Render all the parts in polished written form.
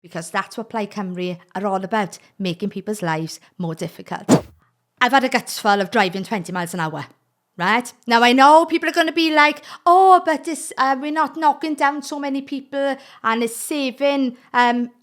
because that's what Plaid Cymru are all about, making people's lives more difficult. I've had a guts full of driving 20 miles an hour, right? Now, I know people are going to be like, oh, but we're not knocking down so many people and it's saving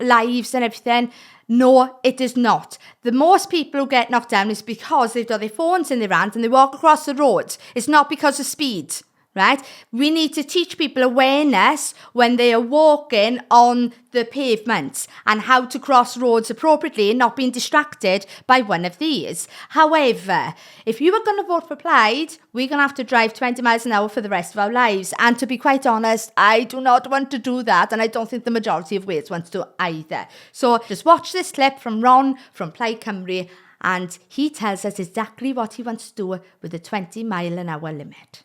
lives and everything. No, it is not. The most people who get knocked down is because they've got their phones in their hands and they walk across the road. It's not because of speed. Right? We need to teach people awareness when they are walking on the pavements and how to cross roads appropriately and not being distracted by one of these. However, if you are going to vote for Plaid, we're going to have to drive 20 miles an hour for the rest of our lives. And to be quite honest, I do not want to do that. And I don't think the majority of Wales wants to either. So just watch this clip from Ron from Plaid Cymru, and he tells us exactly what he wants to do with the 20 mile an hour limit.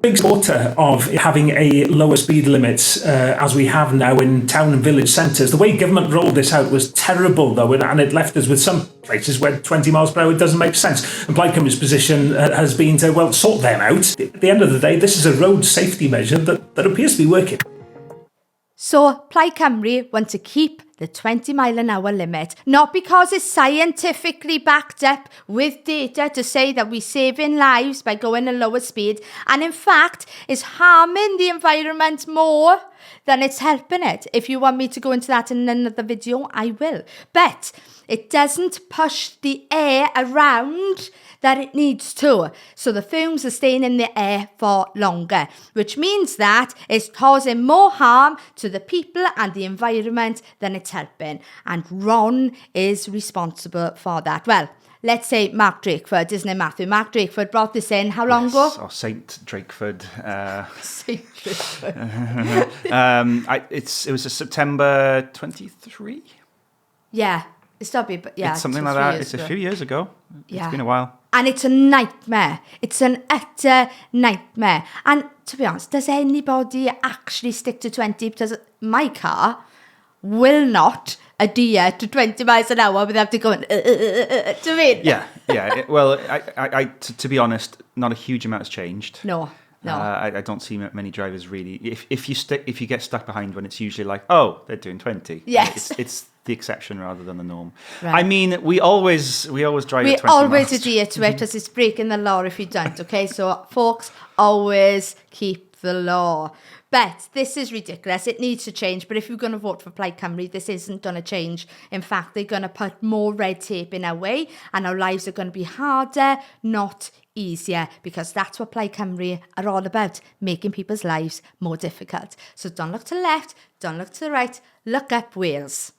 Big supporter of having a lower speed limit as we have now in town and village centres. The way government rolled this out was terrible though, and it left us with some places where 20 miles per hour doesn't make sense. And Plaid Cymru's position has been to, well, sort them out. At the end of the day, this is a road safety measure that appears to be working. So Plaid Cymru want to keep the 20 mile an hour limit, not because it's scientifically backed up with data to say that we're saving lives by going a lower speed, and in fact is harming the environment more than it's helping it. If you want me to go into that in another video, I will. But it doesn't push the air around that it needs to. So the fumes are staying in the air for longer, which means that it's causing more harm to the people and the environment than it's helping. And Ron is responsible for that. Well, let's say Mark Drakeford, isn't it, Matthew? Mark Drakeford brought this in how long ago? Or Saint Drakeford. Saint Drakeford. It was a September 23? Yeah. It's not big, but yeah. It's something like that. It's a few years ago. Yeah. It's been a while. And it's a nightmare. It's an utter nightmare. And to be honest, does anybody actually stick to 20? Because my car will not adhere to 20 miles an hour without it going, to me. Yeah. Well, to be honest, not a huge amount has changed. No. I don't see many drivers really. If you get stuck behind one, it's usually like, oh, they're doing 20. Yes. It's the exception rather than the norm. Right. I mean, we always drive at 20 miles. We always adhere to it because it's breaking the law if you don't, okay? So, folks, always keep the law. But this is ridiculous. It needs to change. But if you're going to vote for Plaid Cymru, this isn't going to change. In fact, they're going to put more red tape in our way and our lives are going to be harder, not easier, because that's what Plaid Cymru are all about, making people's lives more difficult. So don't look to the left, don't look to the right, look up Wales.